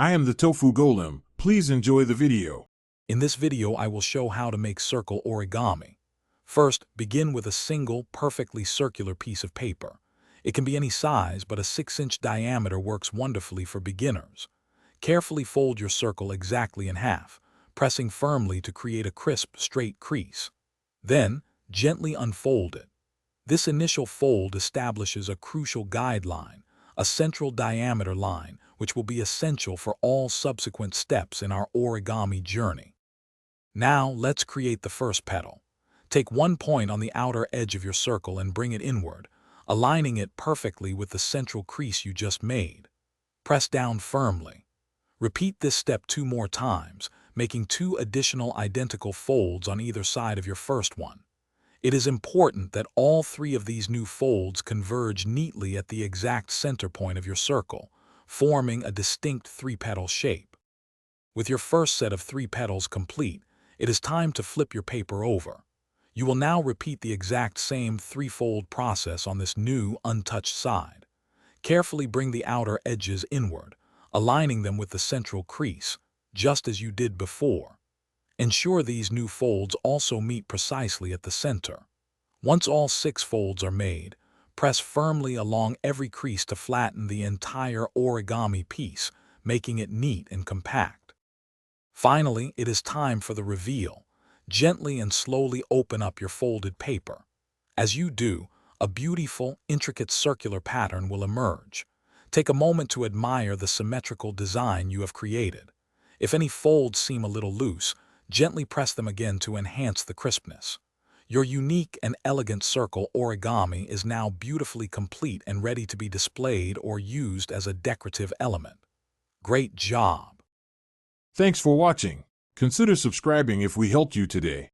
I am the Tofu Golem. Please enjoy the video. In this video, I will show how to make circle origami. First, begin with a single, perfectly circular piece of paper. It can be any size, but a 6-inch diameter works wonderfully for beginners. Carefully fold your circle exactly in half, pressing firmly to create a crisp, straight crease. Then, gently unfold it. This initial fold establishes a crucial guideline, a central diameter line, which will be essential for all subsequent steps in our origami journey. Now, let's create the first petal. Take one point on the outer edge of your circle and bring it inward, aligning it perfectly with the central crease you just made. Press down firmly. Repeat this step 2 more times, making 2 additional identical folds on either side of your first one. It is important that all 3 of these new folds converge neatly at the exact center point of your circle, forming a distinct 3-petal shape. With your first set of 3 petals complete, it is time to flip your paper over. You will now repeat the exact same 3-fold process on this new, untouched side. Carefully bring the outer edges inward, aligning them with the central crease, just as you did before. Ensure these new folds also meet precisely at the center. Once all 6 folds are made, press firmly along every crease to flatten the entire origami piece, making it neat and compact. Finally, it is time for the reveal. Gently and slowly open up your folded paper. As you do, a beautiful, intricate circular pattern will emerge. Take a moment to admire the symmetrical design you have created. If any folds seem a little loose, gently press them again to enhance the crispness. Your unique and elegant circle origami is now beautifully complete and ready to be displayed or used as a decorative element. Great job! Thanks for watching. Consider subscribing if we helped you today.